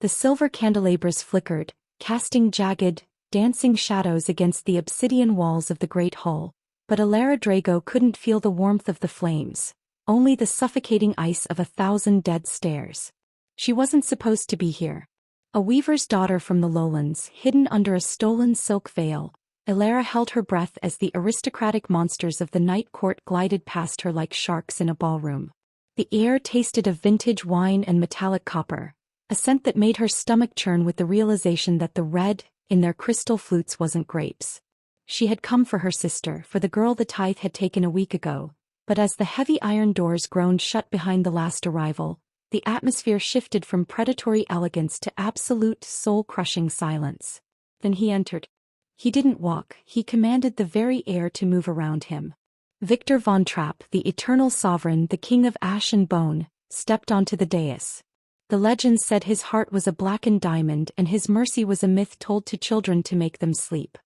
The silver candelabras flickered, casting jagged, dancing shadows against the obsidian walls of the great hall, but Alara Drago couldn't feel the warmth of the flames, only the suffocating ice of 1,000 dead stairs. She wasn't supposed to be here. A weaver's daughter from the lowlands, hidden under a stolen silk veil, Alara held her breath as the aristocratic monsters of the night court glided past her like sharks in a ballroom. The air tasted of vintage wine and metallic copper, a scent that made her stomach churn with the realization that the red in their crystal flutes wasn't grapes. She had come for her sister, for the girl the tithe had taken a week ago, but as the heavy iron doors groaned shut behind the last arrival, the atmosphere shifted from predatory elegance to absolute soul-crushing silence. Then he entered. He didn't walk, he commanded the very air to move around him. Victor von Trapp, the eternal sovereign, the king of ash and bone, stepped onto the dais. The legends said his heart was a blackened diamond and his mercy was a myth told to children to make them sleep.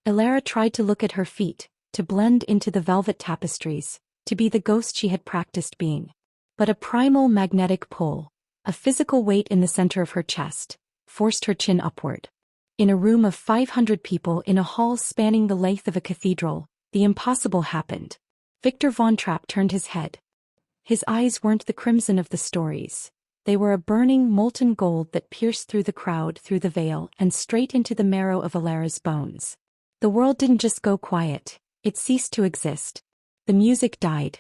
Alara tried to look at her feet, to blend into the velvet tapestries, to be the ghost she had practiced being. But a primal magnetic pull, a physical weight in the center of her chest, forced her chin upward. In a room of 500 people in a hall spanning the length of a cathedral, the impossible happened. Victor von Trapp turned his head. His eyes weren't the crimson of the stories. They were a burning molten gold that pierced through the crowd, through the veil, and straight into the marrow of Alara's bones. The world didn't just go quiet, it ceased to exist. The music died.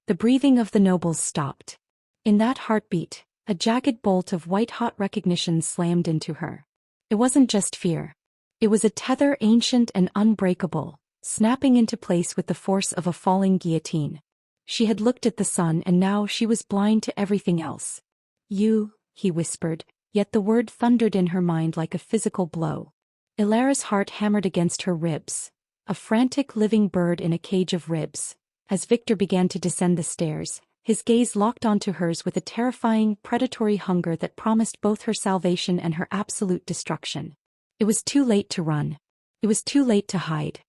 The breathing of the nobles stopped. In that heartbeat, a jagged bolt of white-hot recognition slammed into her. It wasn't just fear. It was a tether ancient and unbreakable, snapping into place with the force of a falling guillotine. She had looked at the sun and now she was blind to everything else. You, he whispered, yet the word thundered in her mind like a physical blow. Alara's heart hammered against her ribs, a frantic living bird in a cage of ribs. As Victor began to descend the stairs, his gaze locked onto hers with a terrifying, predatory hunger that promised both her salvation and her absolute destruction. It was too late to run. It was too late to hide.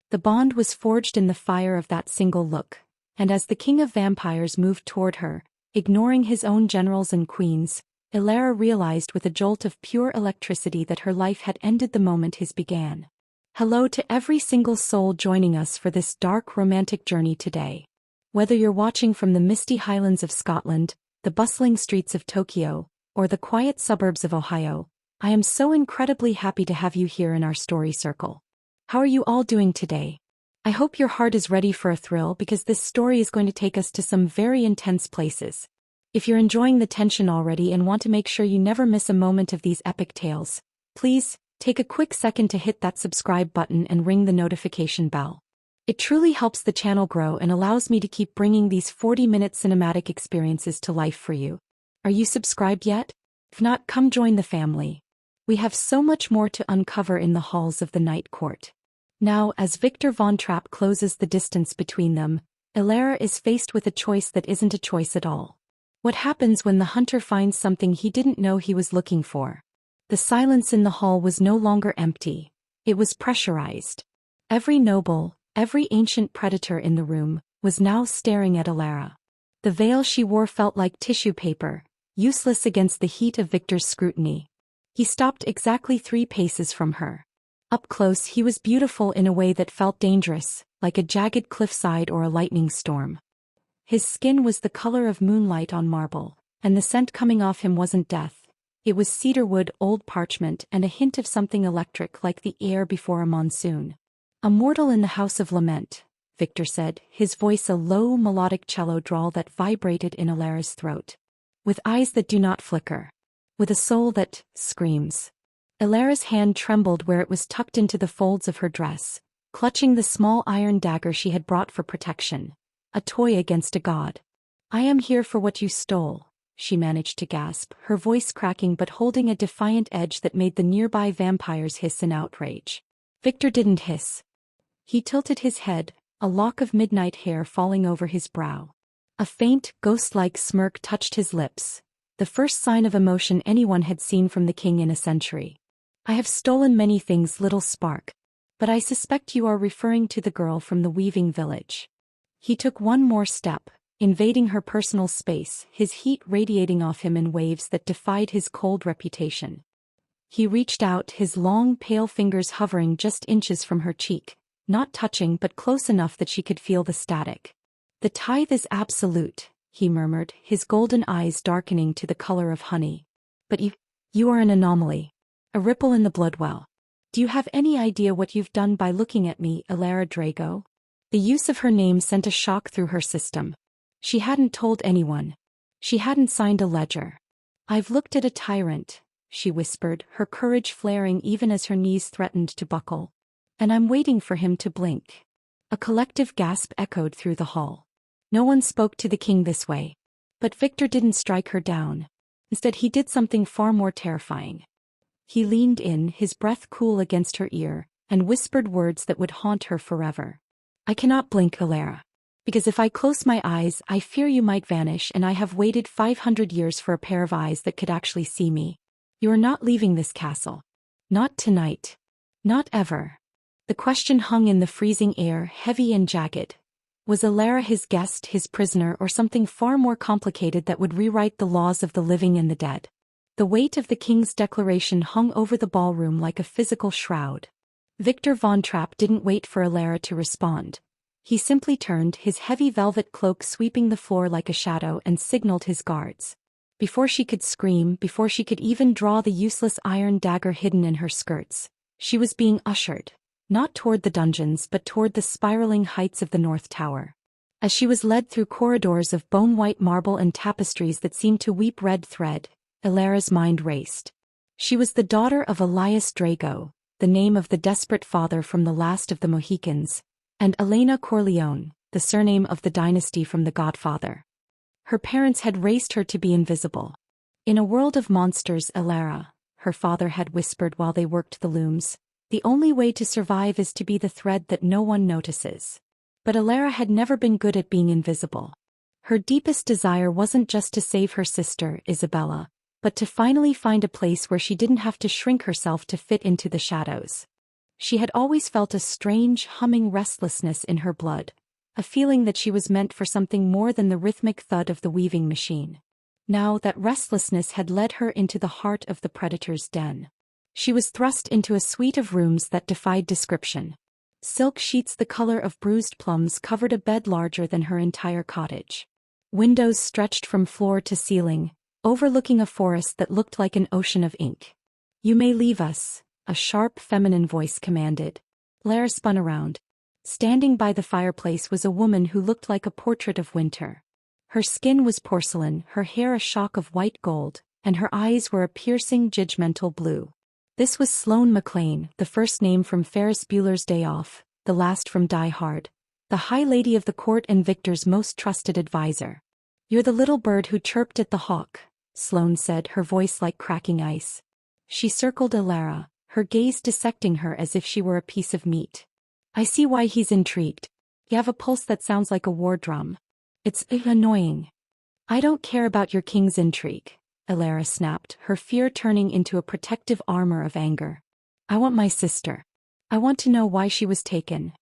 The bond was forged in the fire of that single look, and as the king of vampires moved toward her, ignoring his own generals and queens, Alara realized with a jolt of pure electricity that her life had ended the moment his began. Hello to every single soul joining us for this dark romantic journey today. Whether you're watching from the misty highlands of Scotland, the bustling streets of Tokyo, or the quiet suburbs of Ohio, I am so incredibly happy to have you here in our story circle. How are you all doing today? I hope your heart is ready for a thrill because this story is going to take us to some very intense places. If you're enjoying the tension already and want to make sure you never miss a moment of these epic tales, please take a quick second to hit that subscribe button and ring the notification bell. It truly helps the channel grow and allows me to keep bringing these 40-minute cinematic experiences to life for you. Are you subscribed yet? If not, come join the family. We have so much more to uncover in the halls of the night court. Now, as Victor von Trapp closes the distance between them, Alara is faced with a choice that isn't a choice at all. What happens when the hunter finds something he didn't know he was looking for? The silence in the hall was no longer empty. It was pressurized. Every noble, every ancient predator in the room, was now staring at Alara. The veil she wore felt like tissue paper, useless against the heat of Victor's scrutiny. He stopped exactly 3 paces from her. Up close he was beautiful in a way that felt dangerous, like a jagged cliffside or a lightning storm. His skin was the color of moonlight on marble, and the scent coming off him wasn't death. It was cedarwood, old parchment, and a hint of something electric like the air before a monsoon. Immortal in the house of lament, Victor said, his voice a low melodic cello drawl that vibrated in Alara's throat. With eyes that do not flicker. With a soul that screams. Alara's hand trembled where it was tucked into the folds of her dress, clutching the small iron dagger she had brought for protection. A toy against a god. I am here for what you stole, she managed to gasp, her voice cracking but holding a defiant edge that made the nearby vampires hiss in outrage. Victor didn't hiss. He tilted his head, a lock of midnight hair falling over his brow. A faint, ghost-like smirk touched his lips, the first sign of emotion anyone had seen from the king in a century. I have stolen many things, little spark. But I suspect you are referring to the girl from the weaving village. He took one more step, invading her personal space, his heat radiating off him in waves that defied his cold reputation. He reached out, his long, pale fingers hovering just inches from her cheek, not touching but close enough that she could feel the static. "The tithe is absolute," he murmured, his golden eyes darkening to the color of honey. "But you are an anomaly. A ripple in the blood well. Do you have any idea what you've done by looking at me, Elara Drago?" The use of her name sent a shock through her system. She hadn't told anyone. She hadn't signed a ledger. "I've looked at a tyrant," she whispered, her courage flaring even as her knees threatened to buckle. "And I'm waiting for him to blink." A collective gasp echoed through the hall. No one spoke to the king this way. But Victor didn't strike her down. Instead, he did something far more terrifying. He leaned in, his breath cool against her ear, and whispered words that would haunt her forever. "I cannot blink, Elara. Because if I close my eyes, I fear you might vanish, and I have waited 500 years for a pair of eyes that could actually see me. You are not leaving this castle. Not tonight. Not ever." The question hung in the freezing air, heavy and jagged. Was Elara his guest, his prisoner, or something far more complicated that would rewrite the laws of the living and the dead? The weight of the king's declaration hung over the ballroom like a physical shroud. Victor Von Trapp didn't wait for Elara to respond. He simply turned, his heavy velvet cloak sweeping the floor like a shadow, and signaled his guards. Before she could scream, before she could even draw the useless iron dagger hidden in her skirts, she was being ushered, not toward the dungeons but toward the spiraling heights of the North Tower. As she was led through corridors of bone-white marble and tapestries that seemed to weep red thread, Elara's mind raced. She was the daughter of Elias Drago, the name of the desperate father from the last of the Mohicans, and Elena Corleone, the surname of the dynasty from the Godfather. Her parents had raised her to be invisible. "In a world of monsters, Elara," her father had whispered while they worked the looms, "the only way to survive is to be the thread that no one notices." But Elara had never been good at being invisible. Her deepest desire wasn't just to save her sister, Isabella, but to finally find a place where she didn't have to shrink herself to fit into the shadows. She had always felt a strange, humming restlessness in her blood, a feeling that she was meant for something more than the rhythmic thud of the weaving machine. Now that restlessness had led her into the heart of the predator's den. She was thrust into a suite of rooms that defied description. Silk sheets the color of bruised plums covered a bed larger than her entire cottage. Windows stretched from floor to ceiling, overlooking a forest that looked like an ocean of ink. "You may leave us," a sharp feminine voice commanded. Lara spun around. Standing by the fireplace was a woman who looked like a portrait of winter. Her skin was porcelain, her hair a shock of white gold, and her eyes were a piercing, judgmental blue. This was Sloane McLean, the first name from Ferris Bueller's Day Off, the last from Die Hard, the High Lady of the Court and Victor's most trusted advisor. "You're the little bird who chirped at the hawk," Sloane said, her voice like cracking ice. She circled Elara, her gaze dissecting her as if she were a piece of meat. "I see why he's intrigued. You have a pulse that sounds like a war drum. It's annoying." "I don't care about your king's intrigue," Elara snapped, her fear turning into a protective armor of anger. "I want my sister. I want to know why she was taken."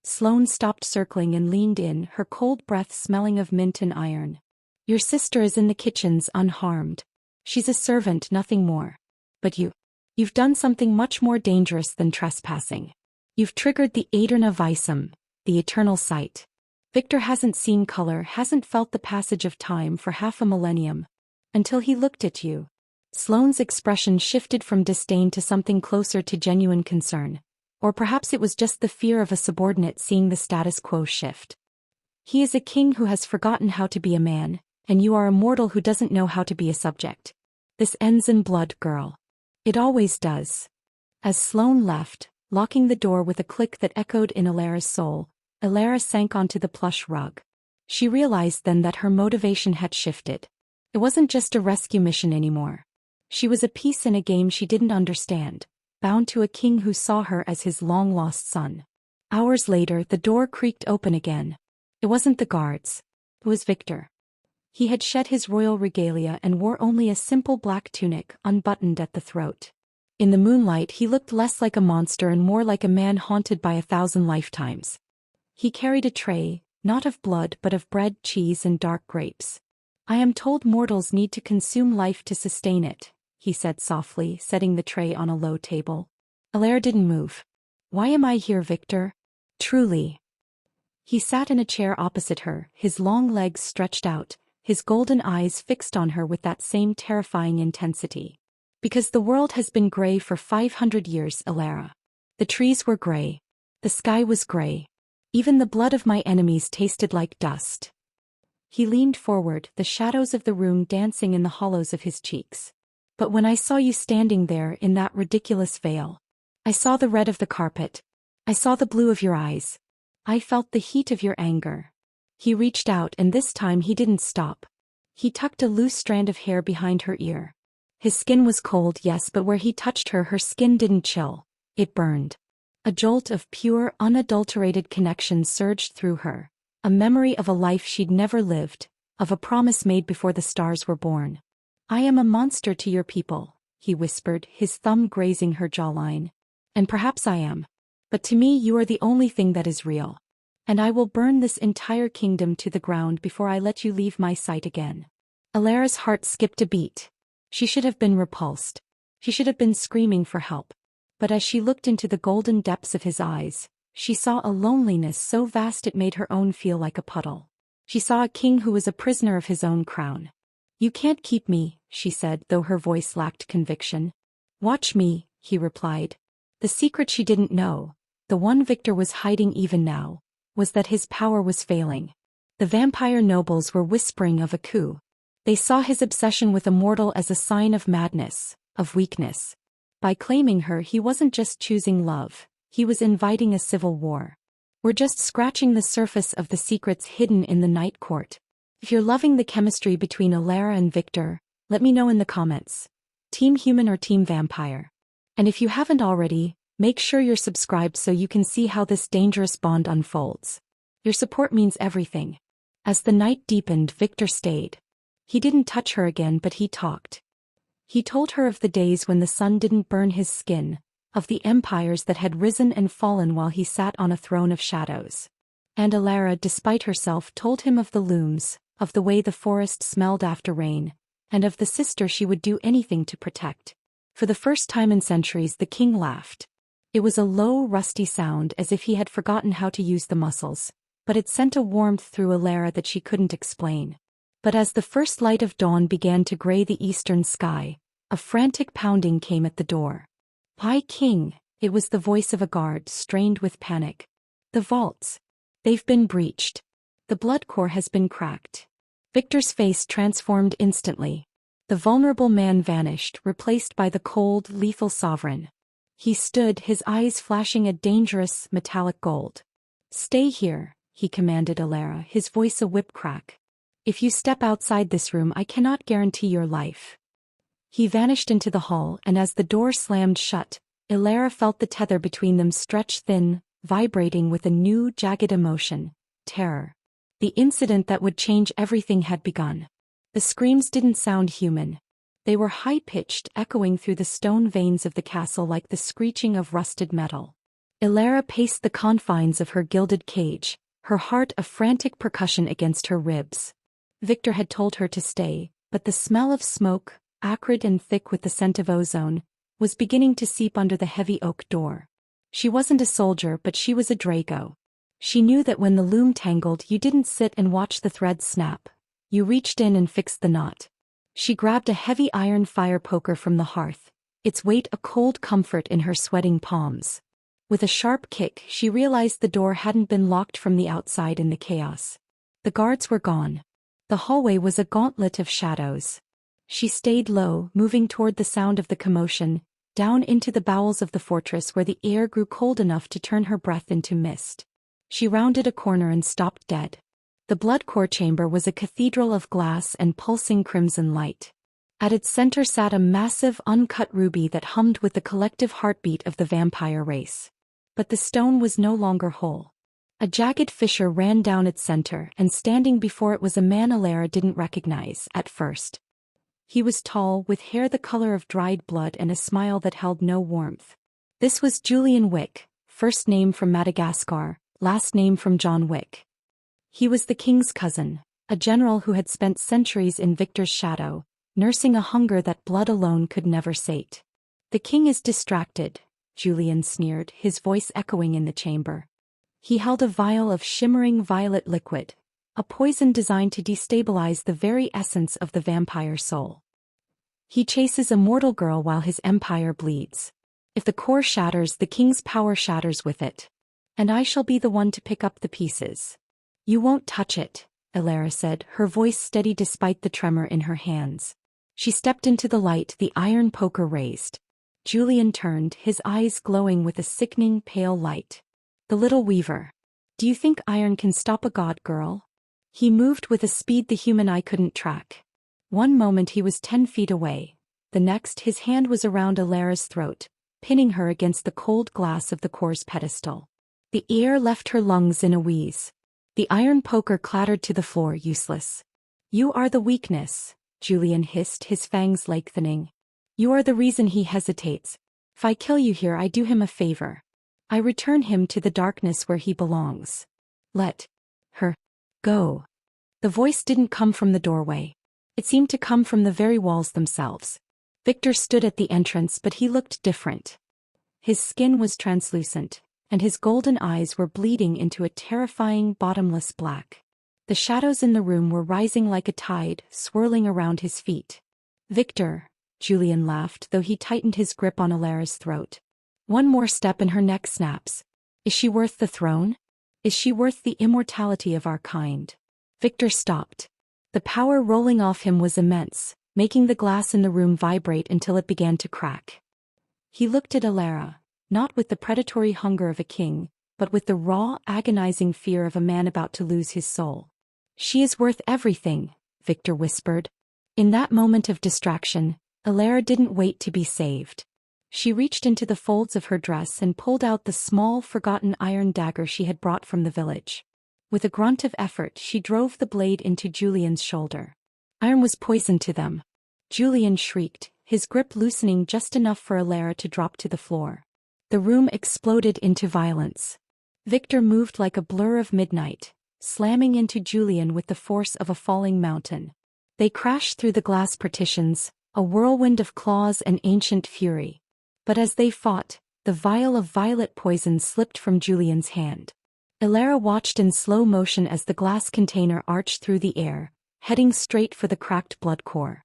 Sloane stopped circling and leaned in, her cold breath smelling of mint and iron. "Your sister is in the kitchens unharmed. She's a servant, nothing more. But you've done something much more dangerous than trespassing. You've triggered the Aeterna Visum, the eternal sight. Victor hasn't seen color, hasn't felt the passage of time for half a millennium. Until he looked at you." Sloane's expression shifted from disdain to something closer to genuine concern. Or perhaps it was just the fear of a subordinate seeing the status quo shift. "He is a king who has forgotten how to be a man, and you are a mortal who doesn't know how to be a subject. This ends in blood, girl. It always does." As Sloane left, locking the door with a click that echoed in Elara's soul, Elara sank onto the plush rug. She realized then that her motivation had shifted. It wasn't just a rescue mission anymore. She was a piece in a game she didn't understand, bound to a king who saw her as his long-lost son. Hours later, the door creaked open again. It wasn't the guards. It was Victor. He had shed his royal regalia and wore only a simple black tunic, unbuttoned at the throat. In the moonlight, he looked less like a monster and more like a man haunted by 1,000 lifetimes. He carried a tray, not of blood but of bread, cheese and dark grapes. I am told mortals need to consume life to sustain it, he said softly, setting the tray on a low table. Alara didn't move. Why am I here, Victor? Truly. He sat in a chair opposite her, his long legs stretched out, his golden eyes fixed on her with that same terrifying intensity. Because the world has been gray for 500 years, Alara. The trees were gray. The sky was gray. Even the blood of my enemies tasted like dust. He leaned forward, the shadows of the room dancing in the hollows of his cheeks. But when I saw you standing there in that ridiculous veil, I saw the red of the carpet. I saw the blue of your eyes. I felt the heat of your anger. He reached out and this time he didn't stop. He tucked a loose strand of hair behind her ear. His skin was cold, yes, but where he touched her, her skin didn't chill. It burned. A jolt of pure, unadulterated connection surged through her. A memory of a life she'd never lived, of a promise made before the stars were born. I am a monster to your people, he whispered, his thumb grazing her jawline. And perhaps I am. But to me you are the only thing that is real. And I will burn this entire kingdom to the ground before I let you leave my sight again. Alara's heart skipped a beat. She should have been repulsed. She should have been screaming for help. But as she looked into the golden depths of his eyes, she saw a loneliness so vast it made her own feel like a puddle. She saw a king who was a prisoner of his own crown. You can't keep me, she said, though her voice lacked conviction. Watch me, he replied. The secret she didn't know, the one Victor was hiding even now, was that his power was failing. The vampire nobles were whispering of a coup. They saw his obsession with Immortal as a sign of madness, of weakness. By claiming her, he wasn't just choosing love, he was inviting a civil war. We're just scratching the surface of the secrets hidden in the night court. If you're loving the chemistry between Alara and Victor, let me know in the comments. Team human or team vampire? And if you haven't already, make sure you're subscribed so you can see how this dangerous bond unfolds. Your support means everything. As the night deepened, Victor stayed. He didn't touch her again, but he talked. He told her of the days when the sun didn't burn his skin, of the empires that had risen and fallen while he sat on a throne of shadows. And Alara, despite herself, told him of the looms, of the way the forest smelled after rain, and of the sister she would do anything to protect. For the first time in centuries, the king laughed. It was a low, rusty sound, as if he had forgotten how to use the muscles, but it sent a warmth through Alara that she couldn't explain. But as the first light of dawn began to gray the eastern sky, a frantic pounding came at the door. High King, it was the voice of a guard, strained with panic. The vaults. They've been breached. The blood core has been cracked. Victor's face transformed instantly. The vulnerable man vanished, replaced by the cold, lethal sovereign. He stood, his eyes flashing a dangerous, metallic gold. Stay here, he commanded Alara, his voice a whip crack. If you step outside this room, I cannot guarantee your life. He vanished into the hall, and as the door slammed shut, Alara felt the tether between them stretch thin, vibrating with a new, jagged emotion, terror. The incident that would change everything had begun. The screams didn't sound human. They were high-pitched, echoing through the stone veins of the castle like the screeching of rusted metal. Alara paced the confines of her gilded cage, her heart a frantic percussion against her ribs. Victor had told her to stay, but the smell of smoke, acrid and thick with the scent of ozone, was beginning to seep under the heavy oak door. She wasn't a soldier, but she was a Drago. She knew that when the loom tangled, you didn't sit and watch the threads snap. You reached in and fixed the knot. She grabbed a heavy iron fire poker from the hearth, its weight a cold comfort in her sweating palms. With a sharp kick, she realized the door hadn't been locked from the outside in the chaos. The guards were gone. The hallway was a gauntlet of shadows. She stayed low, moving toward the sound of the commotion, down into the bowels of the fortress where the air grew cold enough to turn her breath into mist. She rounded a corner and stopped dead. The blood core chamber was a cathedral of glass and pulsing crimson light. At its center sat a massive, uncut ruby that hummed with the collective heartbeat of the vampire race. But the stone was no longer whole. A jagged fissure ran down its center, and standing before it was a man Alara didn't recognize at first. He was tall, with hair the color of dried blood and a smile that held no warmth. This was Julian Wick, first name from Madagascar, last name from John Wick. He was the king's cousin, a general who had spent centuries in Victor's shadow, nursing a hunger that blood alone could never sate. The king is distracted, Julian sneered, his voice echoing in the chamber. He held a vial of shimmering violet liquid, a poison designed to destabilize the very essence of the vampire soul. He chases a mortal girl while his empire bleeds. If the core shatters, the king's power shatters with it. And I shall be the one to pick up the pieces. You won't touch it, Elara said, her voice steady despite the tremor in her hands. She stepped into the light, the iron poker raised. Julian turned, his eyes glowing with a sickening pale light. The little weaver. Do you think iron can stop a god, girl? He moved with a speed the human eye couldn't track. One moment he was 10 feet away. The next his hand was around Alara's throat, pinning her against the cold glass of the core's pedestal. The air left her lungs in a wheeze. The iron poker clattered to the floor, useless. You are the weakness, Julian hissed, his fangs lengthening. You are the reason he hesitates. If I kill you here, I do him a favor. I return him to the darkness where he belongs. Let her go. The voice didn't come from the doorway. It seemed to come from the very walls themselves. Victor stood at the entrance, but he looked different. His skin was translucent, and his golden eyes were bleeding into a terrifying, bottomless black. The shadows in the room were rising like a tide, swirling around his feet. Victor, Julian laughed, though he tightened his grip on Alara's throat. One more step and her neck snaps. Is she worth the throne? Is she worth the immortality of our kind? Victor stopped. The power rolling off him was immense, making the glass in the room vibrate until it began to crack. He looked at Alara, not with the predatory hunger of a king, but with the raw, agonizing fear of a man about to lose his soul. She is worth everything, Victor whispered. In that moment of distraction, Alara didn't wait to be saved. She reached into the folds of her dress and pulled out the small, forgotten iron dagger she had brought from the village. With a grunt of effort, she drove the blade into Julian's shoulder. Iron was poison to them. Julian shrieked, his grip loosening just enough for Alara to drop to the floor. The room exploded into violence. Victor moved like a blur of midnight, slamming into Julian with the force of a falling mountain. They crashed through the glass partitions, a whirlwind of claws and ancient fury. But as they fought, the vial of violet poison slipped from Julian's hand. Alara watched in slow motion as the glass container arched through the air, heading straight for the cracked blood core.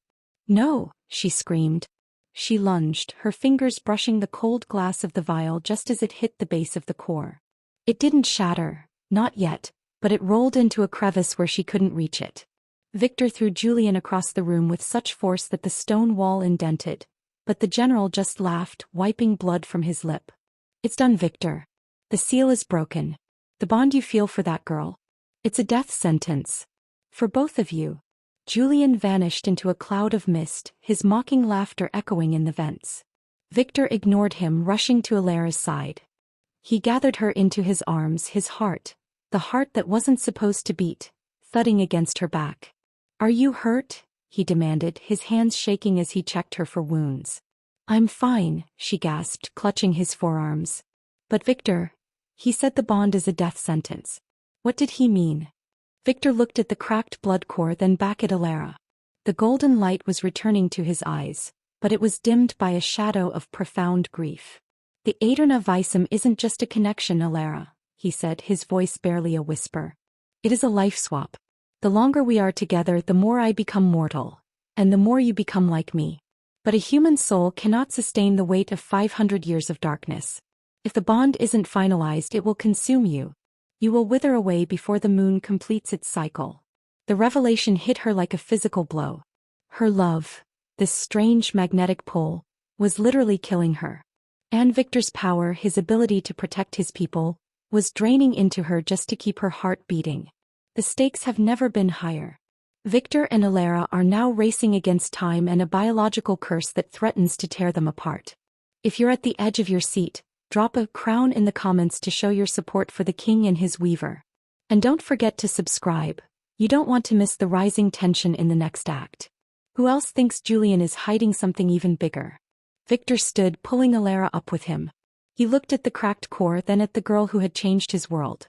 No, she screamed. She lunged, her fingers brushing the cold glass of the vial just as it hit the base of the core. It didn't shatter, not yet, but it rolled into a crevice where she couldn't reach it. Victor threw Julian across the room with such force that the stone wall indented, but the general just laughed, wiping blood from his lip. It's done, Victor. The seal is broken. The bond you feel for that girl. It's a death sentence. For both of you. Julian vanished into a cloud of mist, his mocking laughter echoing in the vents. Victor ignored him, rushing to Alara's side. He gathered her into his arms, his heart, the heart that wasn't supposed to beat, thudding against her back. Are you hurt? He demanded, his hands shaking as he checked her for wounds. I'm fine, she gasped, clutching his forearms. But Victor, he said the bond is a death sentence. What did he mean? Victor looked at the cracked blood core, then back at Alara. The golden light was returning to his eyes, but it was dimmed by a shadow of profound grief. The Aeterna Visum isn't just a connection, Alara, he said, his voice barely a whisper. It is a life swap. The longer we are together, the more I become mortal, and the more you become like me. But a human soul cannot sustain the weight of 500 years of darkness. If the bond isn't finalized, it will consume you. You will wither away before the moon completes its cycle. The revelation hit her like a physical blow. Her love, this strange magnetic pull, was literally killing her. And Victor's power, his ability to protect his people, was draining into her just to keep her heart beating. The stakes have never been higher. Victor and Alara are now racing against time and a biological curse that threatens to tear them apart. If you're at the edge of your seat, drop a crown in the comments to show your support for the king and his weaver. And don't forget to subscribe. You don't want to miss the rising tension in the next act. Who else thinks Julian is hiding something even bigger? Victor stood, pulling Alara up with him. He looked at the cracked core, then at the girl who had changed his world.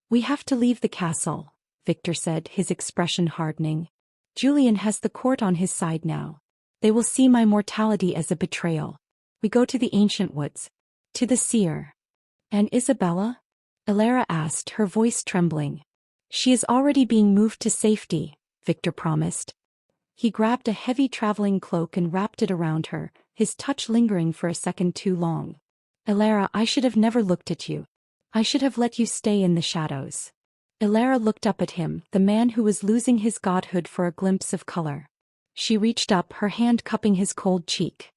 We have to leave the castle, Victor said, his expression hardening. Julian has the court on his side now. They will see my mortality as a betrayal. We go to the ancient woods. To the seer. And Isabella? Elara asked, her voice trembling. She is already being moved to safety, Victor promised. He grabbed a heavy traveling cloak and wrapped it around her, his touch lingering for a second too long. Elara, I should have never looked at you. I should have let you stay in the shadows. Elara looked up at him, the man who was losing his godhood, for a glimpse of color. She reached up, her hand cupping his cold cheek.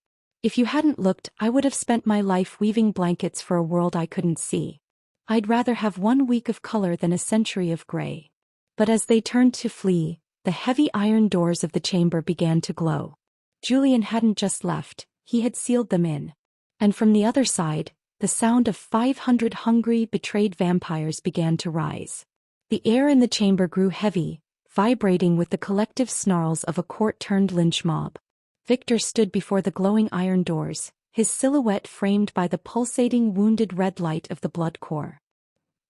If you hadn't looked, I would have spent my life weaving blankets for a world I couldn't see. I'd rather have 1 week of color than a century of gray. But as they turned to flee, the heavy iron doors of the chamber began to glow. Julian hadn't just left, he had sealed them in. And from the other side, the sound of 500 hungry, betrayed vampires began to rise. The air in the chamber grew heavy, vibrating with the collective snarls of a court-turned lynch mob. Victor stood before the glowing iron doors, his silhouette framed by the pulsating, wounded red light of the blood core.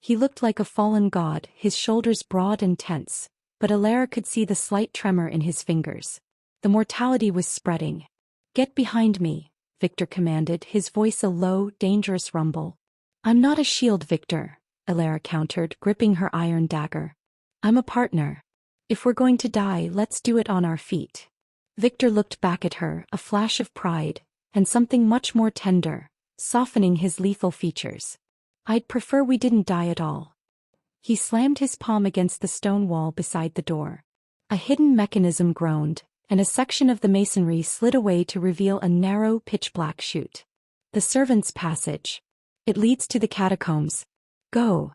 He looked like a fallen god, his shoulders broad and tense, but Elara could see the slight tremor in his fingers. The mortality was spreading. Get behind me, Victor commanded, his voice a low, dangerous rumble. I'm not a shield, Victor, Elara countered, gripping her iron dagger. I'm a partner. If we're going to die, let's do it on our feet. Victor looked back at her, a flash of pride, and something much more tender, softening his lethal features. I'd prefer we didn't die at all. He slammed his palm against the stone wall beside the door. A hidden mechanism groaned, and a section of the masonry slid away to reveal a narrow, pitch-black chute. The servants' passage. It leads to the catacombs. Go.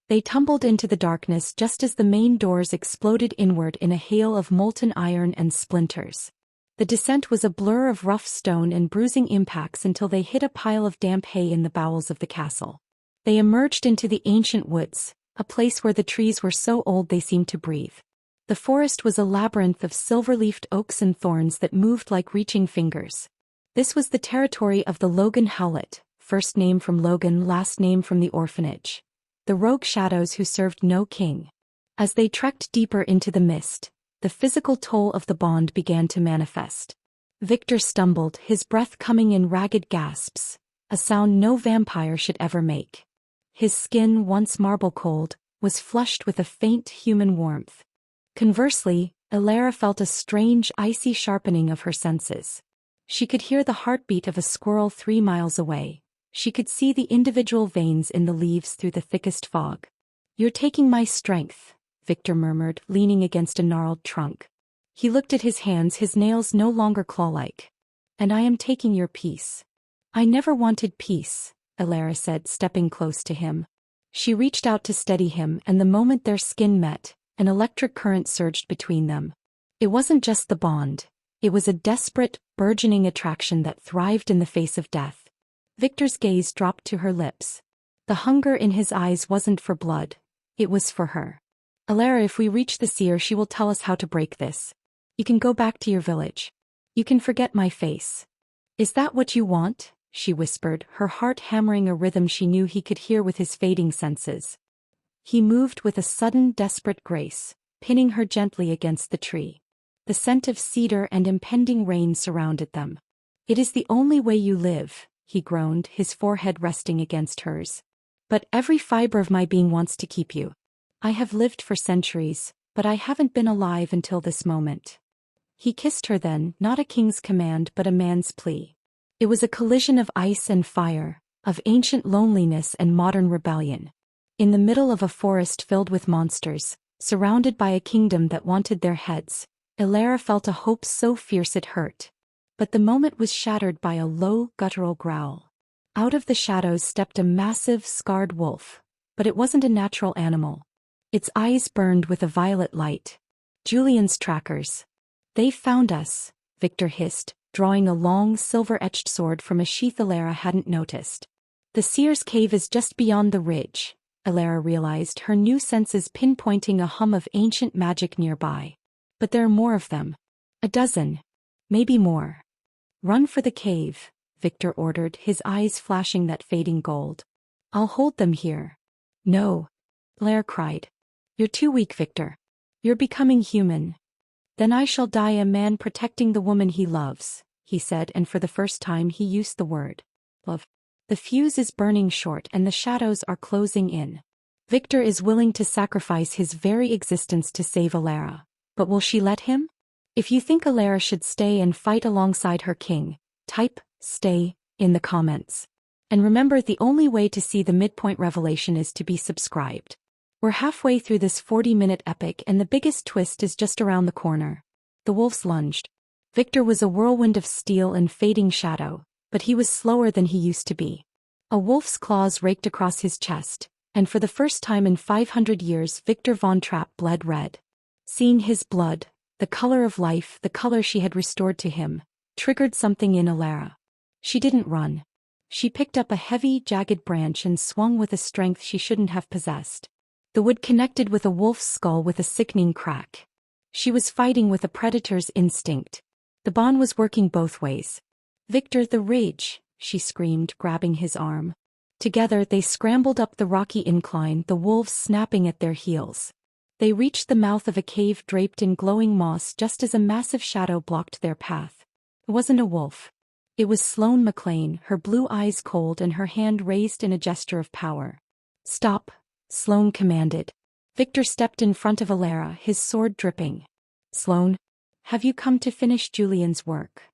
They tumbled into the darkness just as the main doors exploded inward in a hail of molten iron and splinters. The descent was a blur of rough stone and bruising impacts until they hit a pile of damp hay in the bowels of the castle. They emerged into the ancient woods, a place where the trees were so old they seemed to breathe. The forest was a labyrinth of silver-leafed oaks and thorns that moved like reaching fingers. This was the territory of the Logan Howlett, first name from Logan, last name from the orphanage. The rogue shadows who served no king. As they trekked deeper into the mist, the physical toll of the bond began to manifest. Victor stumbled, his breath coming in ragged gasps, a sound no vampire should ever make. His skin, once marble cold, was flushed with a faint human warmth. Conversely, Elara felt a strange, icy sharpening of her senses. She could hear the heartbeat of a squirrel 3 miles away. She could see the individual veins in the leaves through the thickest fog. You're taking my strength, Victor murmured, leaning against a gnarled trunk. He looked at his hands, his nails no longer claw-like. And I am taking your peace. I never wanted peace, Elara said, stepping close to him. She reached out to steady him, and the moment their skin met, an electric current surged between them. It wasn't just the bond. It was a desperate, burgeoning attraction that thrived in the face of death. Victor's gaze dropped to her lips. The hunger in his eyes wasn't for blood. It was for her. Elara, if we reach the seer, she will tell us how to break this. You can go back to your village. You can forget my face. Is that what you want? She whispered, her heart hammering a rhythm she knew he could hear with his fading senses. He moved with a sudden, desperate grace, pinning her gently against the tree. The scent of cedar and impending rain surrounded them. It is the only way you live, he groaned, his forehead resting against hers. But every fiber of my being wants to keep you. I have lived for centuries, but I haven't been alive until this moment. He kissed her then, not a king's command but a man's plea. It was a collision of ice and fire, of ancient loneliness and modern rebellion. In the middle of a forest filled with monsters, surrounded by a kingdom that wanted their heads, Elara felt a hope so fierce it hurt. But the moment was shattered by a low, guttural growl. Out of the shadows stepped a massive, scarred wolf. But it wasn't a natural animal. Its eyes burned with a violet light. Julian's trackers. They found us, Victor hissed, drawing a long, silver-etched sword from a sheath Elara hadn't noticed. The seer's cave is just beyond the ridge, Elara realized, her new senses pinpointing a hum of ancient magic nearby. But there are more of them. 12. Maybe more. Run for the cave, Victor ordered, his eyes flashing that fading gold. I'll hold them here. No, Elara cried. You're too weak, Victor. You're becoming human. Then I shall die a man protecting the woman he loves, he said, and for the first time he used the word love. The fuse is burning short and the shadows are closing in. Victor is willing to sacrifice his very existence to save Alara. But will she let him? If you think Alara should stay and fight alongside her king, type stay in the comments. And remember, the only way to see the midpoint revelation is to be subscribed. We're halfway through this 40-minute epic and the biggest twist is just around the corner. The wolves lunged. Victor was a whirlwind of steel and fading shadow, but he was slower than he used to be. A wolf's claws raked across his chest, and for the first time in 500 years Victor Von Trapp bled red. Seeing his blood, the color of life, the color she had restored to him, triggered something in Alara. She didn't run. She picked up a heavy, jagged branch and swung with a strength she shouldn't have possessed. The wood connected with a wolf's skull with a sickening crack. She was fighting with a predator's instinct. The bond was working both ways. Victor, the rage, she screamed, grabbing his arm. Together they scrambled up the rocky incline, the wolves snapping at their heels. They reached the mouth of a cave draped in glowing moss just as a massive shadow blocked their path. It wasn't a wolf. It was Sloane McLean, her blue eyes cold and her hand raised in a gesture of power. Stop, Sloane commanded. Victor stepped in front of Alara, his sword dripping. Sloane, have you come to finish Julian's work?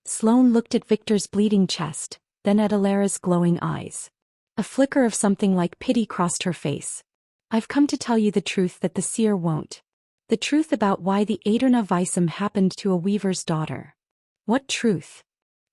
Sloane looked at Victor's bleeding chest, then at Alara's glowing eyes. A flicker of something like pity crossed her face. I've come to tell you the truth that the seer won't. The truth about why the Aeterna Visum happened to a weaver's daughter. What truth?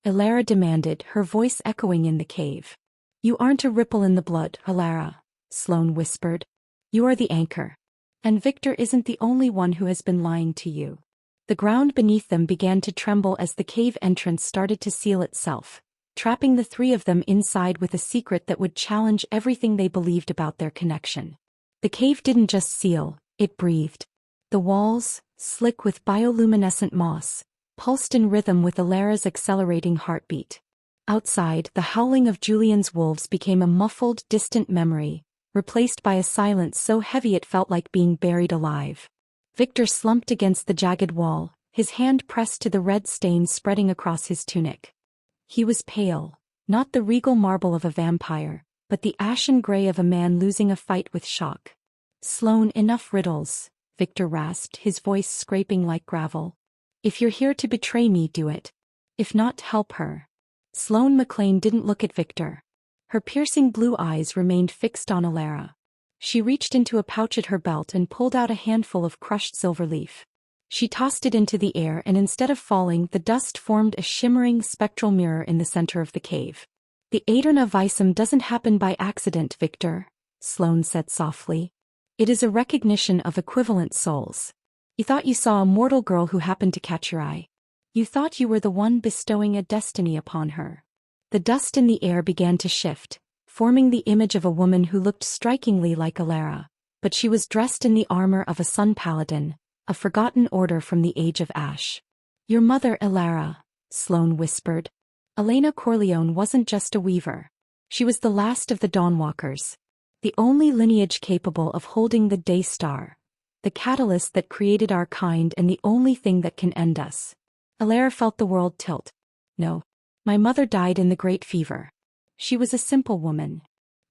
Alara demanded, her voice echoing in the cave. You aren't a ripple in the blood, Alara, Sloane whispered. You are the anchor. And Victor isn't the only one who has been lying to you. The ground beneath them began to tremble as the cave entrance started to seal itself, trapping the three of them inside with a secret that would challenge everything they believed about their connection. The cave didn't just seal, it breathed. The walls, slick with bioluminescent moss, pulsed in rhythm with Alara's accelerating heartbeat. Outside, the howling of Julian's wolves became a muffled, distant memory, replaced by a silence so heavy it felt like being buried alive. Victor slumped against the jagged wall, his hand pressed to the red stain spreading across his tunic. He was pale, not the regal marble of a vampire, but the ashen gray of a man losing a fight with shock. Sloane, enough riddles, Victor rasped, his voice scraping like gravel. If you're here to betray me, do it. If not, help her. Sloane McLean didn't look at Victor. Her piercing blue eyes remained fixed on Alara. She reached into a pouch at her belt and pulled out a handful of crushed silver leaf. She tossed it into the air and instead of falling, the dust formed a shimmering spectral mirror in the center of the cave. The Aeterna Visum doesn't happen by accident, Victor, Sloane said softly. It is a recognition of equivalent souls. You thought you saw a mortal girl who happened to catch your eye. You thought you were the one bestowing a destiny upon her. The dust in the air began to shift, forming the image of a woman who looked strikingly like Alara, but she was dressed in the armor of a sun paladin, a forgotten order from the Age of Ash. Your mother, Alara, Sloane whispered. Elena Corleone wasn't just a weaver. She was the last of the Dawnwalkers. The only lineage capable of holding the Day Star. The catalyst that created our kind and the only thing that can end us. Alara felt the world tilt. No. My mother died in the Great Fever. She was a simple woman.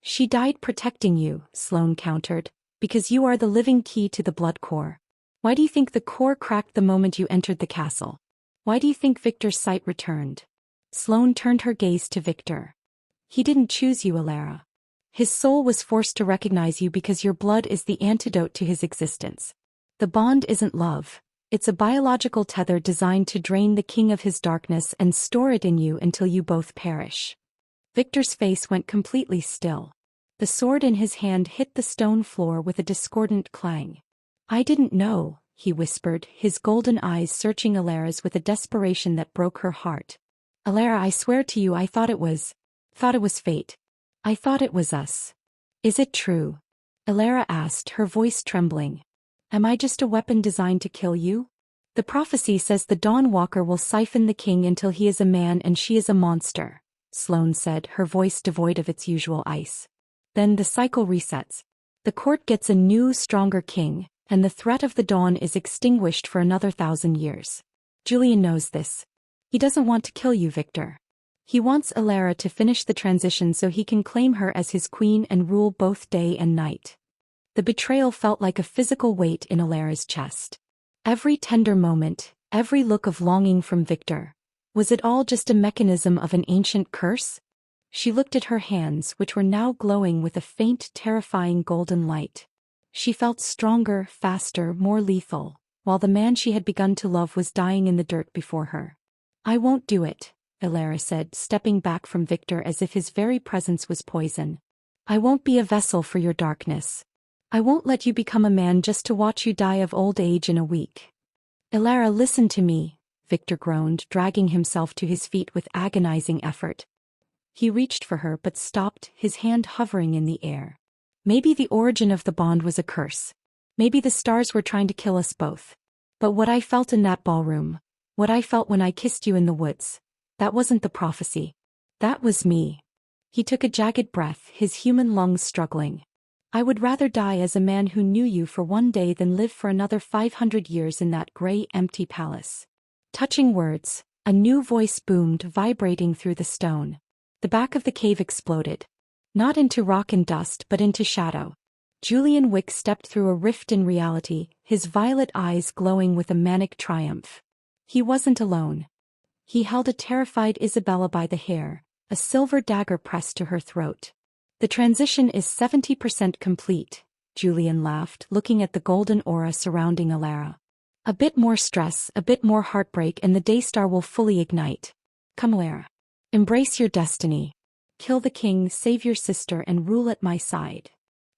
She died protecting you, Sloane countered, because you are the living key to the blood core. Why do you think the core cracked the moment you entered the castle? Why do you think Victor's sight returned? Sloane turned her gaze to Victor. He didn't choose you, Alara. His soul was forced to recognize you because your blood is the antidote to his existence. The bond isn't love. It's a biological tether designed to drain the king of his darkness and store it in you until you both perish. Victor's face went completely still. The sword in his hand hit the stone floor with a discordant clang. I didn't know, he whispered, his golden eyes searching Alara's with a desperation that broke her heart. Alara, I swear to you I thought it was fate. I thought it was us. Is it true? Alara asked, her voice trembling. Am I just a weapon designed to kill you? The prophecy says the Dawnwalker will siphon the king until he is a man and she is a monster, Sloane said, her voice devoid of its usual ice. Then the cycle resets. The court gets a new, stronger king, and the threat of the dawn is extinguished for another 1,000 years. Julian knows this. He doesn't want to kill you, Victor. He wants Alara to finish the transition so he can claim her as his queen and rule both day and night. The betrayal felt like a physical weight in Alara's chest. Every tender moment, every look of longing from Victor. Was it all just a mechanism of an ancient curse? She looked at her hands, which were now glowing with a faint, terrifying golden light. She felt stronger, faster, more lethal, while the man she had begun to love was dying in the dirt before her. I won't do it, Alara said, stepping back from Victor as if his very presence was poison. I won't be a vessel for your darkness. I won't let you become a man just to watch you die of old age in a week. Alara, listen to me, Victor groaned, dragging himself to his feet with agonizing effort. He reached for her but stopped, his hand hovering in the air. Maybe the origin of the bond was a curse. Maybe the stars were trying to kill us both. But what I felt in that ballroom, what I felt when I kissed you in the woods, that wasn't the prophecy. That was me. He took a jagged breath, his human lungs struggling. I would rather die as a man who knew you for one day than live for another 500 years in that gray, empty palace. Touching words, a new voice boomed, vibrating through the stone. The back of the cave exploded. Not into rock and dust but into shadow. Julian Wick stepped through a rift in reality, his violet eyes glowing with a manic triumph. He wasn't alone. He held a terrified Isabella by the hair, a silver dagger pressed to her throat. The transition is 70% complete, Julian laughed, looking at the golden aura surrounding Alara. A bit more stress, a bit more heartbreak, and the Daystar will fully ignite. Come, Alara. Embrace your destiny. Kill the king, save your sister, and rule at my side.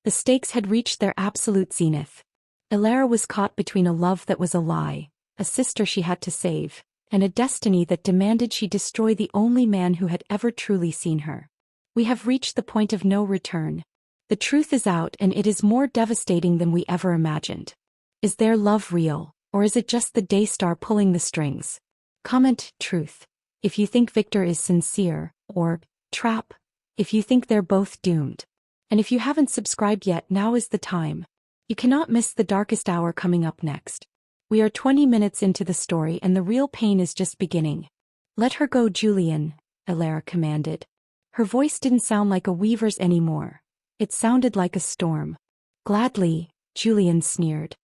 The stakes had reached their absolute zenith. Alara was caught between a love that was a lie, a sister she had to save, and a destiny that demanded she destroy the only man who had ever truly seen her. We have reached the point of no return. The truth is out, and it is more devastating than we ever imagined. Is their love real, or is it just the Daystar pulling the strings? Comment truth if you think Victor is sincere, or trap if you think they're both doomed. And if you haven't subscribed yet, now is the time. You cannot miss the darkest hour coming up next. We are 20 minutes into the story and the real pain is just beginning. Let her go, Julian, Alara commanded. Her voice didn't sound like a weaver's anymore. It sounded like a storm. Gladly, Julian sneered.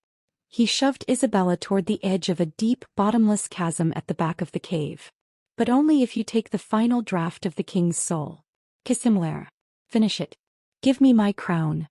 He shoved Isabella toward the edge of a deep, bottomless chasm at the back of the cave. But only if you take the final draft of the king's soul. Kiss him, Alara. Finish it. Give me my crown.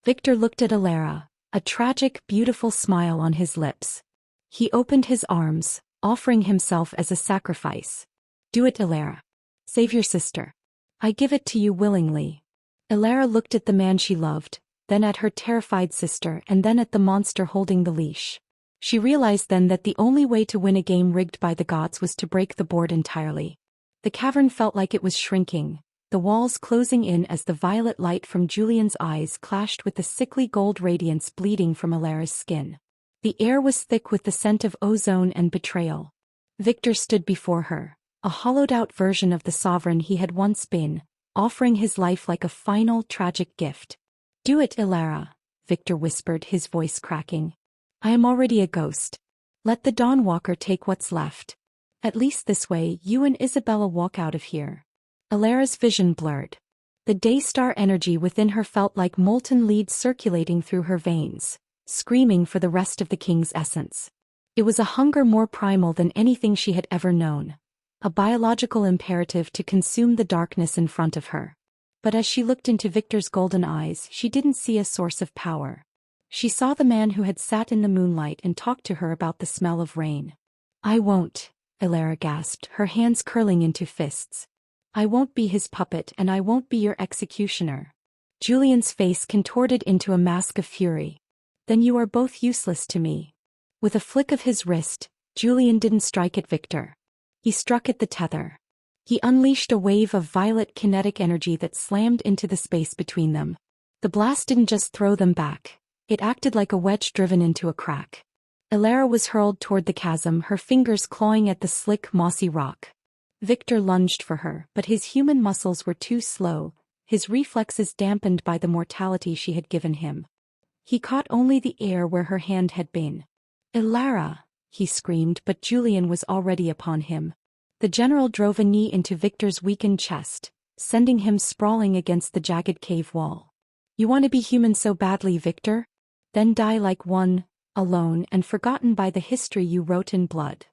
Victor looked at Alara, a tragic, beautiful smile on his lips. He opened his arms, offering himself as a sacrifice. Do it, Alara. Save your sister. I give it to you willingly. Alara looked at the man she loved, then at her terrified sister, and then at the monster holding the leash. She realized then that the only way to win a game rigged by the gods was to break the board entirely. The cavern felt like it was shrinking, the walls closing in as the violet light from Julian's eyes clashed with the sickly gold radiance bleeding from Alara's skin. The air was thick with the scent of ozone and betrayal. Victor stood before her, a hollowed-out version of the sovereign he had once been, offering his life like a final, tragic gift. Do it, Alara, Victor whispered, his voice cracking. I am already a ghost. Let the Dawnwalker take what's left. At least this way you and Isabella walk out of here. Alara's vision blurred. The Daystar energy within her felt like molten lead circulating through her veins, screaming for the rest of the king's essence. It was a hunger more primal than anything she had ever known. A biological imperative to consume the darkness in front of her. But as she looked into Victor's golden eyes, she didn't see a source of power. She saw the man who had sat in the moonlight and talked to her about the smell of rain. I won't, Alara gasped, her hands curling into fists. I won't be his puppet, and I won't be your executioner. Julian's face contorted into a mask of fury. Then you are both useless to me. With a flick of his wrist, Julian didn't strike at Victor. He struck at the tether. He unleashed a wave of violet kinetic energy that slammed into the space between them. The blast didn't just throw them back. It acted like a wedge driven into a crack. Alara was hurled toward the chasm, her fingers clawing at the slick, mossy rock. Victor lunged for her, but his human muscles were too slow, his reflexes dampened by the mortality she had given him. He caught only the air where her hand had been. "Ilara!" he screamed, but Julian was already upon him. The general drove a knee into Victor's weakened chest, sending him sprawling against the jagged cave wall. "You want to be human so badly, Victor? Then die like one, alone and forgotten by the history you wrote in blood."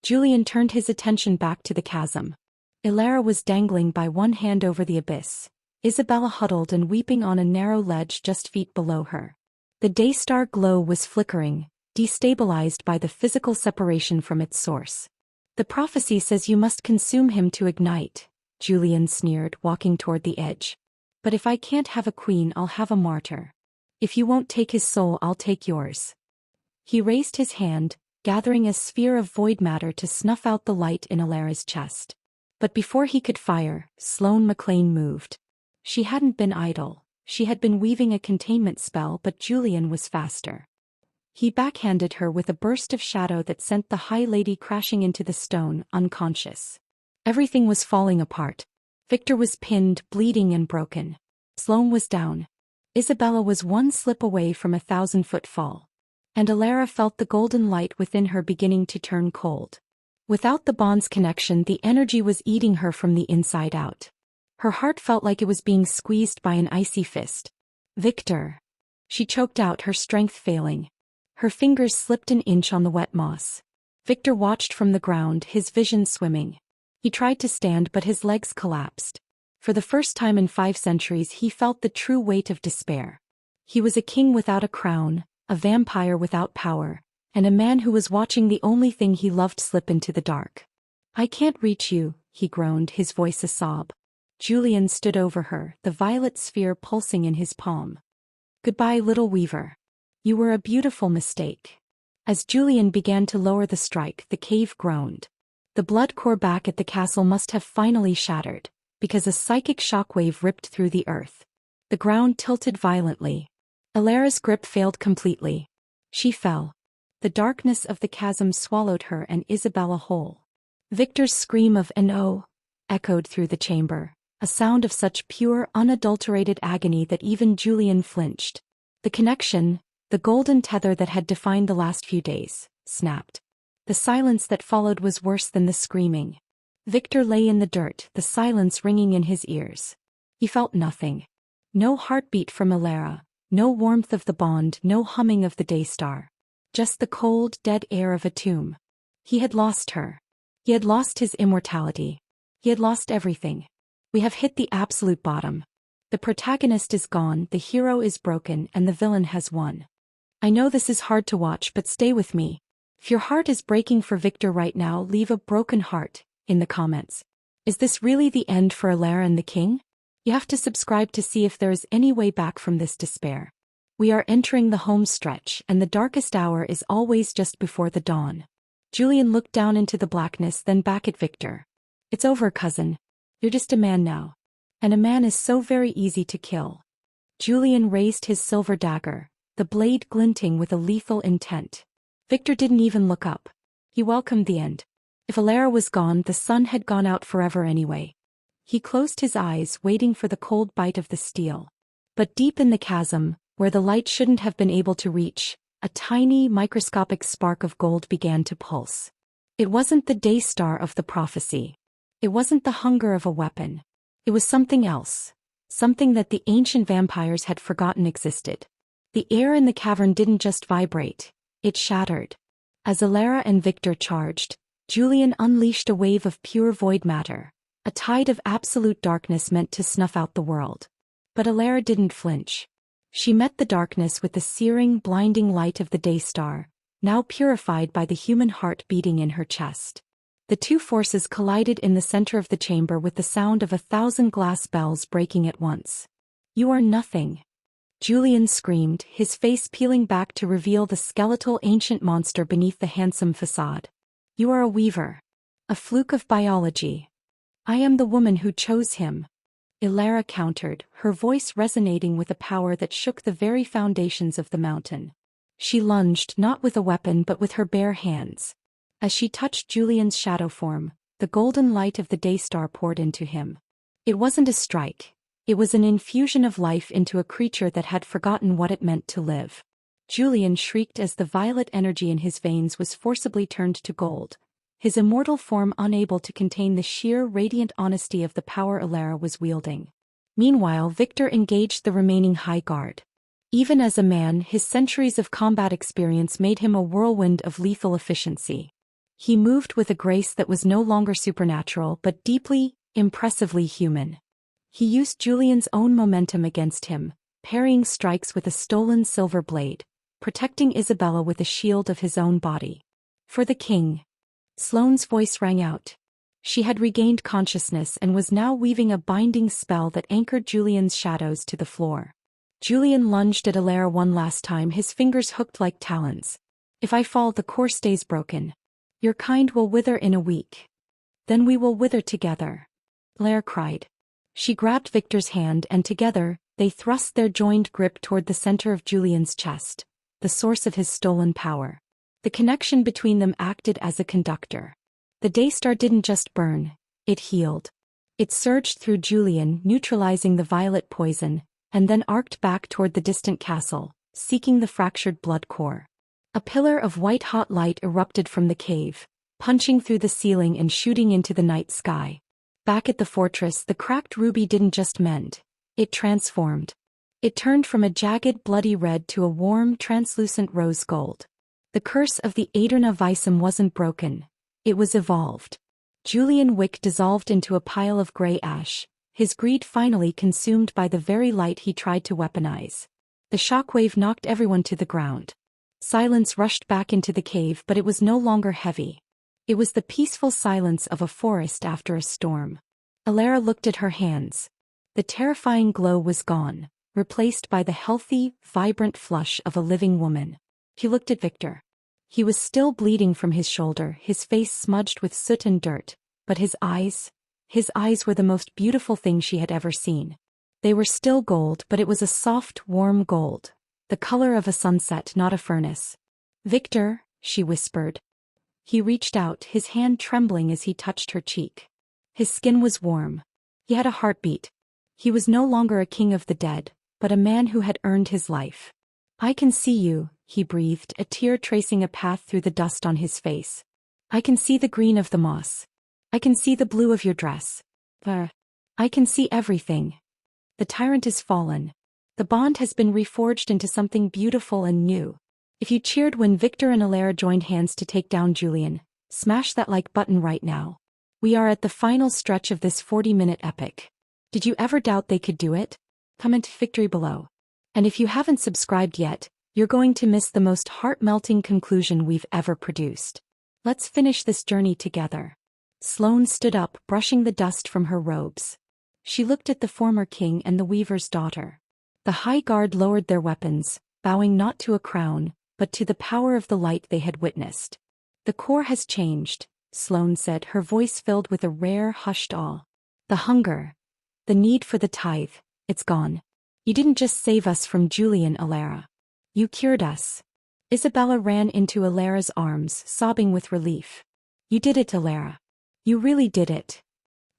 Julian turned his attention back to the chasm. Ilara was dangling by one hand over the abyss, Isabella huddled and weeping on a narrow ledge just feet below her. The daystar glow was flickering, destabilized by the physical separation from its source. "The prophecy says you must consume him to ignite," Julian sneered, walking toward the edge. "But if I can't have a queen, I'll have a martyr. If you won't take his soul, I'll take yours." He raised his hand, gathering a sphere of void matter to snuff out the light in Ilara's chest. But before he could fire, Sloane McLean moved. She hadn't been idle. She had been weaving a containment spell, but Julian was faster. He backhanded her with a burst of shadow that sent the High Lady crashing into the stone, unconscious. Everything was falling apart. Victor was pinned, bleeding and broken. Sloane was down. Isabella was one slip away from a 1,000-foot fall. And Ilara felt the golden light within her beginning to turn cold. Without the bond's connection, the energy was eating her from the inside out. Her heart felt like it was being squeezed by an icy fist. "Victor!" She choked out, her strength failing. Her fingers slipped an inch on the wet moss. Victor watched from the ground, his vision swimming. He tried to stand, but his legs collapsed. For the first time in 5 centuries, he felt the true weight of despair. He was a king without a crown, a vampire without power, and a man who was watching the only thing he loved slip into the dark. "I can't reach you," he groaned, his voice a sob. Julian stood over her, the violet sphere pulsing in his palm. "Goodbye, little weaver. You were a beautiful mistake." As Julian began to lower the strike, the cave groaned. The blood core back at the castle must have finally shattered, because a psychic shockwave ripped through the earth. The ground tilted violently. Ilara's grip failed completely. She fell. The darkness of the chasm swallowed her and Isabella whole. Victor's scream of "No!" echoed through the chamber, a sound of such pure, unadulterated agony that even Julian flinched. The connection, the golden tether that had defined the last few days, snapped. The silence that followed was worse than the screaming. Victor lay in the dirt, the silence ringing in his ears. He felt nothing. No heartbeat from Ilara, no warmth of the bond, no humming of the daystar. Just the cold, dead air of a tomb. He had lost her. He had lost his immortality. He had lost everything. We have hit the absolute bottom. The protagonist is gone, the hero is broken, and the villain has won. I know this is hard to watch, but stay with me. If your heart is breaking for Victor right now, leave a broken heart in the comments. Is this really the end for Ilara and the king? You have to subscribe to see if there is any way back from this despair. We are entering the home stretch, and the darkest hour is always just before the dawn. Julian looked down into the blackness, then back at Victor. "It's over, cousin. You're just a man now. And a man is so very easy to kill." Julian raised his silver dagger, the blade glinting with a lethal intent. Victor didn't even look up. He welcomed the end. If Ilara was gone, the sun had gone out forever anyway. He closed his eyes, waiting for the cold bite of the steel. But deep in the chasm, where the light shouldn't have been able to reach, a tiny, microscopic spark of gold began to pulse. It wasn't the daystar of the prophecy. It wasn't the hunger of a weapon. It was something else. Something that the ancient vampires had forgotten existed. The air in the cavern didn't just vibrate. It shattered. As Ilara and Victor charged, Julian unleashed a wave of pure void matter, a tide of absolute darkness meant to snuff out the world. But Ilara didn't flinch. She met the darkness with the searing, blinding light of the daystar, now purified by the human heart beating in her chest. The two forces collided in the center of the chamber with the sound of 1,000 glass bells breaking at once. "You are nothing," Julian screamed, his face peeling back to reveal the skeletal ancient monster beneath the handsome facade. "You are a weaver. A fluke of biology. I am the woman who chose him." Ilara countered, her voice resonating with a power that shook the very foundations of the mountain. She lunged, not with a weapon but with her bare hands. As she touched Julian's shadow form, the golden light of the daystar poured into him. It wasn't a strike. It was an infusion of life into a creature that had forgotten what it meant to live. Julian shrieked as the violet energy in his veins was forcibly turned to gold, his immortal form unable to contain the sheer radiant honesty of the power Alara was wielding. Meanwhile, Victor engaged the remaining High Guard. Even as a man, his centuries of combat experience made him a whirlwind of lethal efficiency. He moved with a grace that was no longer supernatural but deeply, impressively human. He used Julian's own momentum against him, parrying strikes with a stolen silver blade, protecting Isabella with a shield of his own body. For the king. Sloane's voice rang out. She had regained consciousness and was now weaving a binding spell that anchored Julian's shadows to the floor. Julian lunged at Alara one last time, his fingers hooked like talons. If I fall, the core stays broken. Your kind will wither in a week. Then we will wither together. Alara cried. She grabbed Victor's hand and together, they thrust their joined grip toward the center of Julian's chest, the source of his stolen power. The connection between them acted as a conductor. The Daystar didn't just burn, it healed. It surged through Julian, neutralizing the violet poison, and then arced back toward the distant castle, seeking the fractured blood core. A pillar of white-hot light erupted from the cave, punching through the ceiling and shooting into the night sky. Back at the fortress, the cracked ruby didn't just mend, it transformed. It turned from a jagged, bloody red to a warm, translucent rose gold. The curse of the Aderna Visum wasn't broken, it was evolved. Julian Wick dissolved into a pile of grey ash, his greed finally consumed by the very light he tried to weaponize. The shockwave knocked everyone to the ground. Silence rushed back into the cave, but it was no longer heavy. It was the peaceful silence of a forest after a storm. Alara looked at her hands. The terrifying glow was gone, replaced by the healthy, vibrant flush of a living woman. He looked at Victor. He was still bleeding from his shoulder, his face smudged with soot and dirt, but his eyes were the most beautiful thing she had ever seen. They were still gold, but it was a soft, warm gold, the color of a sunset, not a furnace. Victor, she whispered. He reached out, his hand trembling as he touched her cheek. His skin was warm. He had a heartbeat. He was no longer a king of the dead, but a man who had earned his life. I can see you, he breathed, a tear tracing a path through the dust on his face. I can see the green of the moss. I can see the blue of your dress. I can see everything. The tyrant is fallen. The bond has been reforged into something beautiful and new. If you cheered when Victor and Alara joined hands to take down Julian, smash that like button right now. We are at the final stretch of this 40-minute epic. Did you ever doubt they could do it? Comment victory below. And if you haven't subscribed yet, you're going to miss the most heart-melting conclusion we've ever produced. Let's finish this journey together. Sloane stood up, brushing the dust from her robes. She looked at the former king and the weaver's daughter. The High Guard lowered their weapons, bowing not to a crown, but to the power of the light they had witnessed. The core has changed, Sloane said, her voice filled with a rare, hushed awe. The hunger, the need for the tithe, it's gone. You didn't just save us from Julian, Alara. You cured us. Isabella ran into Alara's arms, sobbing with relief. You did it, Alara. You really did it.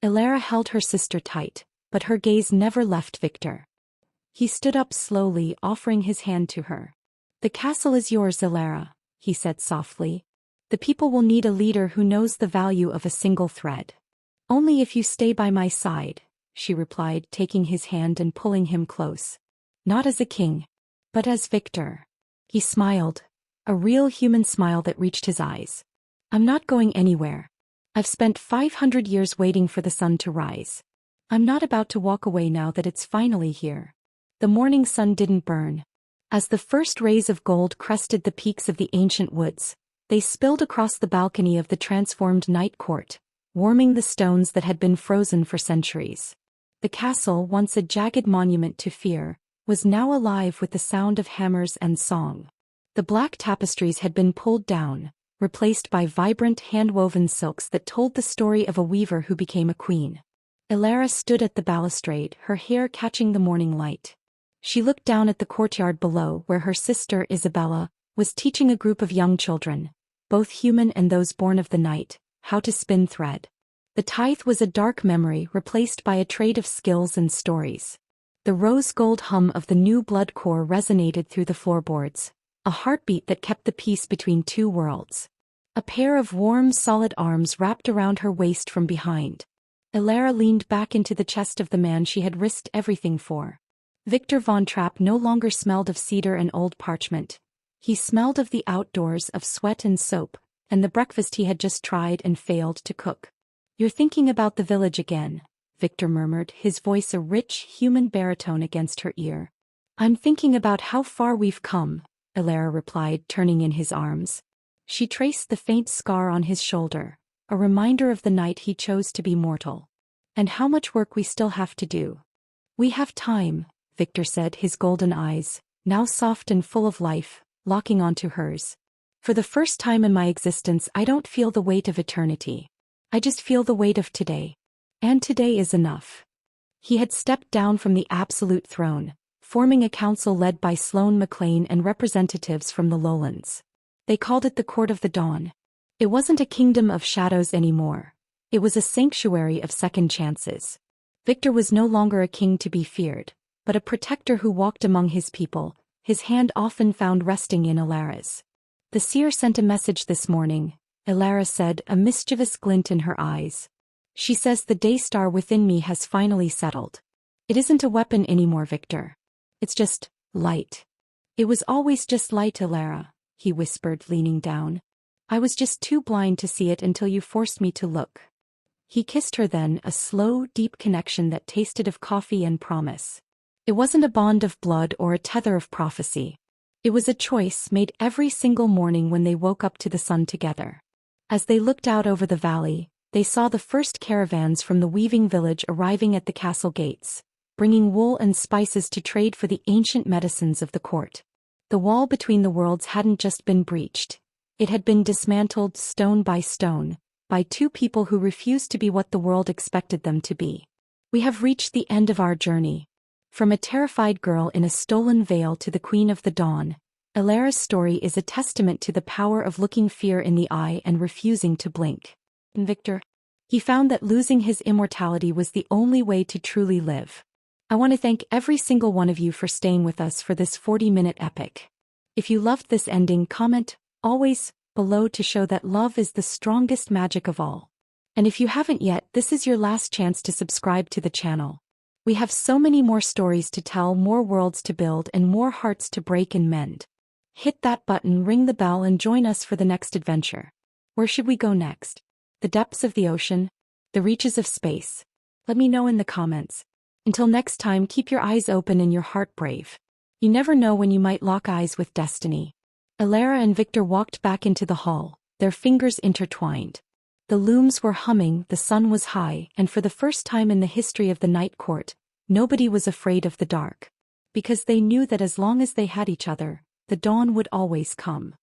Alara held her sister tight, but her gaze never left Victor. He stood up slowly, offering his hand to her. The castle is yours, Alara, he said softly. The people will need a leader who knows the value of a single thread. Only if you stay by my side, she replied, taking his hand and pulling him close. Not as a king, but as Victor. He smiled, a real human smile that reached his eyes. I'm not going anywhere. I've spent 500 years waiting for the sun to rise. I'm not about to walk away now that it's finally here. The morning sun didn't burn. As the first rays of gold crested the peaks of the ancient woods, they spilled across the balcony of the transformed night court, warming the stones that had been frozen for centuries. The castle, once a jagged monument to fear, was now alive with the sound of hammers and song. The black tapestries had been pulled down, replaced by vibrant hand-woven silks that told the story of a weaver who became a queen. Alara stood at the balustrade, her hair catching the morning light. She looked down at the courtyard below where her sister Isabella was teaching a group of young children, both human and those born of the night, how to spin thread. The tithe was a dark memory replaced by a trade of skills and stories. The rose-gold hum of the new blood core resonated through the floorboards, a heartbeat that kept the peace between two worlds. A pair of warm, solid arms wrapped around her waist from behind. Elara leaned back into the chest of the man she had risked everything for. Victor Von Trapp no longer smelled of cedar and old parchment. He smelled of the outdoors, of sweat and soap, and the breakfast he had just tried and failed to cook. "You're thinking about the village again," Victor murmured, his voice a rich, human baritone against her ear. "I'm thinking about how far we've come," Elara replied, turning in his arms. She traced the faint scar on his shoulder, a reminder of the night he chose to be mortal. "And how much work we still have to do." "We have time," Victor said, his golden eyes, now soft and full of life, locking onto hers. "For the first time in my existence, I don't feel the weight of eternity. I just feel the weight of today. And today is enough." He had stepped down from the absolute throne, forming a council led by Sloane McLean and representatives from the lowlands. They called it the Court of the Dawn. It wasn't a kingdom of shadows anymore. It was a sanctuary of second chances. Victor was no longer a king to be feared, but a protector who walked among his people, his hand often found resting in Elara's. "The seer sent a message this morning," Elara said, a mischievous glint in her eyes. "She says the daystar within me has finally settled. It isn't a weapon anymore, Victor. It's just light." "It was always just light, Elara," he whispered, leaning down. "I was just too blind to see it until you forced me to look." He kissed her then, a slow, deep connection that tasted of coffee and promise. It wasn't a bond of blood or a tether of prophecy. It was a choice made every single morning when they woke up to the sun together. As they looked out over the valley, they saw the first caravans from the weaving village arriving at the castle gates, bringing wool and spices to trade for the ancient medicines of the court. The wall between the worlds hadn't just been breached. It had been dismantled stone by stone, by two people who refused to be what the world expected them to be. "We have reached the end of our journey." From a terrified girl in a stolen veil to the Queen of the Dawn, Elara's story is a testament to the power of looking fear in the eye and refusing to blink. And Victor, he found that losing his immortality was the only way to truly live. I want to thank every single one of you for staying with us for this 40-minute epic. If you loved this ending, comment, always, below to show that love is the strongest magic of all. And if you haven't yet, this is your last chance to subscribe to the channel. We have so many more stories to tell, more worlds to build, and more hearts to break and mend. Hit that button, ring the bell, and join us for the next adventure. Where should we go next? The depths of the ocean? The reaches of space? Let me know in the comments. Until next time, keep your eyes open and your heart brave. You never know when you might lock eyes with destiny. Elara and Victor walked back into the hall, their fingers intertwined. The looms were humming, the sun was high, and for the first time in the history of the Night Court, nobody was afraid of the dark. Because they knew that as long as they had each other, the dawn would always come.